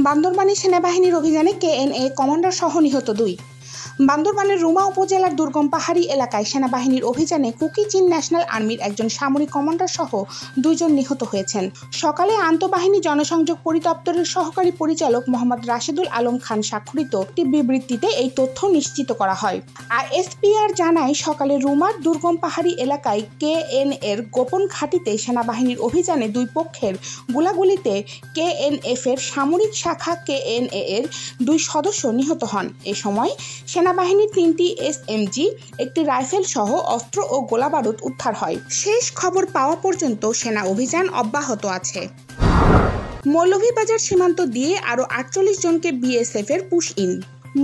বান্দরবানে সেনাবাহিনীর অভিযানে KNA commander সহ নিহত 2। বান্দরবানের রুমা উপজেলার দুর্গম পাহাড়ি এলাকায় সেনাবাহিনীর অভিযানে কুকি চীন ন্যাশনাল আর্মির একজন সামরিক কমান্ডার সহ 2 জন নিহত হয়েছেন। সকালে আন্তঃবাহিনী জনসংযোগ পরিদপ্তরের সহকারী পরিচালক মোহাম্মদ রাশেদুল আলম খান স্বাক্ষরিত একটি বিবৃতিতে এই তথ্য নিশ্চিত করা হয়। আইএসপিআর জানায়, সকালে রুমার দুর্গম পাহাড়ি এলাকায় কেএনএর গোপন ঘাঁটিতে সেনাবাহিনীর অভিযানে 2 পক্ষের গোলাগুলিতে কেএনএফ এর সামরিক শাখা কেএনএ এর 2 সদস্য নিহত হন। এ সময় সেনাবাহিনীর 3টি এসএমজি, একটি রাইফেল সহ অস্ত্র ও গোলাবারুদ উদ্ধার হয়। শেষ খবর পাওয়া পর্যন্ত সেনা অভিযান অব্যাহত আছে। মৌলভীবাজার সীমান্ত দিয়ে আরও 48 জনকে বিএসএফ এর পুশ ইন।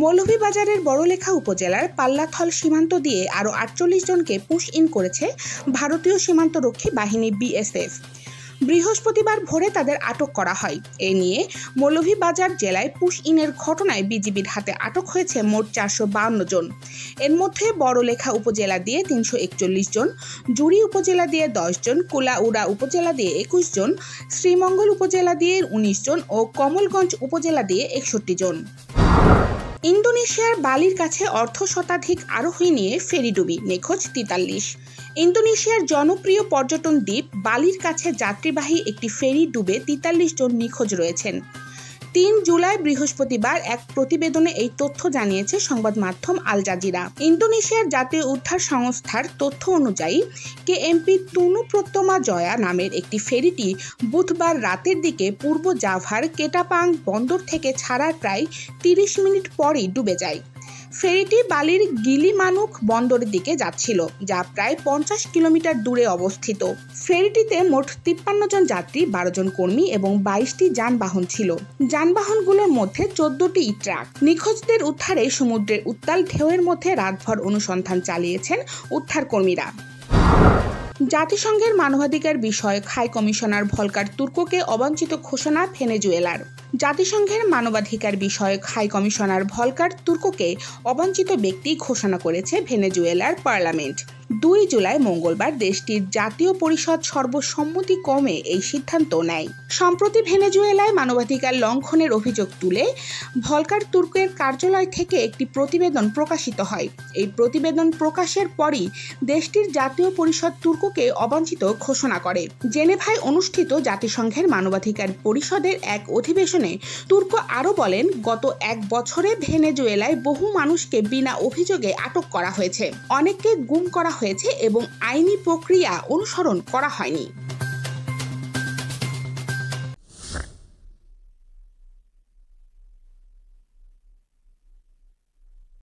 মৌলভীবাজারের বড়লেখা উপজেলার পাল্লাথল সীমান্ত দিয়ে আরও 48 জনকে পুশ ইন করেছে ভারতীয় সীমান্তরক্ষী বাহিনী বিএসএফ। বৃহস্পতিবার ভোরে তাদের আটক করা হয়। এ নিয়ে মৌলভীবাজার জেলায় পুশ ইনের ঘটনায় বিজিবির হাতে আটক হয়েছে মোট 452 জন। এর মধ্যে বড়লেখা উপজেলা দিয়ে 341 জন, জুড়ি উপজেলা দিয়ে 10 জন, কুলাউড়া উপজেলা দিয়ে 21 জন, শ্রীমঙ্গল উপজেলা দিয়ে 19 জন ও কমলগঞ্জ উপজেলা দিয়ে 61 জন। ইন্দোনেশিয়ার বালির কাছে অর্ধশতাধিক আরোহী নিয়ে ফেরিডুবি, নিখোঁজ 43। ইন্দোনেশিয়ার জনপ্রিয় পর্যটন দ্বীপ বালির কাছে যাত্রীবাহী একটি ফেরি ডুবে 43 জন নিখোঁজ রয়েছেন। 3 জুলাই বৃহস্পতিবার এক প্রতিবেদনে এই তথ্য জানিয়েছে সংবাদ মাধ্যম আল জাজিরা। ইন্দোনেশিয়ার জাতীয় উদ্ধার সংস্থার তথ্য অনুযায়ী কেএমপি তুনু প্রত্যমা জয়া নামের একটি ফেরিটি বুধবার রাতের দিকে পূর্ব জাভার কেটাপাং বন্দর থেকে ছাড়ার প্রায় 30 মিনিট পরই ডুবে যায়। ফেরিটি বালির গিলিমানুক বন্দরের দিকে যাচ্ছিল, যা প্রায় 50 কিলোমিটার দূরে অবস্থিত। ফেরিটিতে মোট 53 জন যাত্রী, 12 জন কর্মী এবং 22টি যানবাহন ছিল। যানবাহনগুলোর মধ্যে 14টি ট্রাক। নিখোঁজদের উদ্ধারে সমুদ্রের উত্তাল ঢেউয়ের মধ্যে রাতভর অনুসন্ধান চালিয়েছেন উদ্ধার কর্মীরা। জাতিসংঘের মানবাধিকার বিষয়ক হাই কমিশনার ভলকার তুর্ককে অবাঞ্ছিত ঘোষণা ভেনেজুয়েলার। জাতিসংঘের মানবাধিকার বিষয়ক হাই কমিশনার ভলকার তুর্ককে অবাঞ্ছিত ব্যক্তি ঘোষণা করেছে ভেনেজুয়েলার পার্লামেন্ট। 2 জুলাই মঙ্গলবার দেশটির জাতীয় পরিষদ সর্বসম্মতিক্রমে এই সিদ্ধান্ত নেয়। সম্প্রতি ভেনেজুয়েলায় মানবাধিকার লঙ্ঘনের অভিযোগ তুলে ভলকার তুর্কের কার্যালয় থেকে একটি প্রতিবেদন প্রকাশিত হয়। এই প্রতিবেদন প্রকাশের পরই দেশটির জাতীয় পরিষদ তুর্ককে অবাঞ্ছিত ঘোষণা করে। জেনেভায় অনুষ্ঠিত জাতিসংঘের মানবাধিকার পরিষদের এক অধিবেশনে তুর্ক আরও বলেন, গত 1 বছরে ভেনেজুয়েলায় বহু মানুষকে বিনা অভিযোগে আটক করা হয়েছে, অনেককে গুম করা হয়েছে এবং আইনি প্রক্রিয়া অনুসরণ করা হয়নি।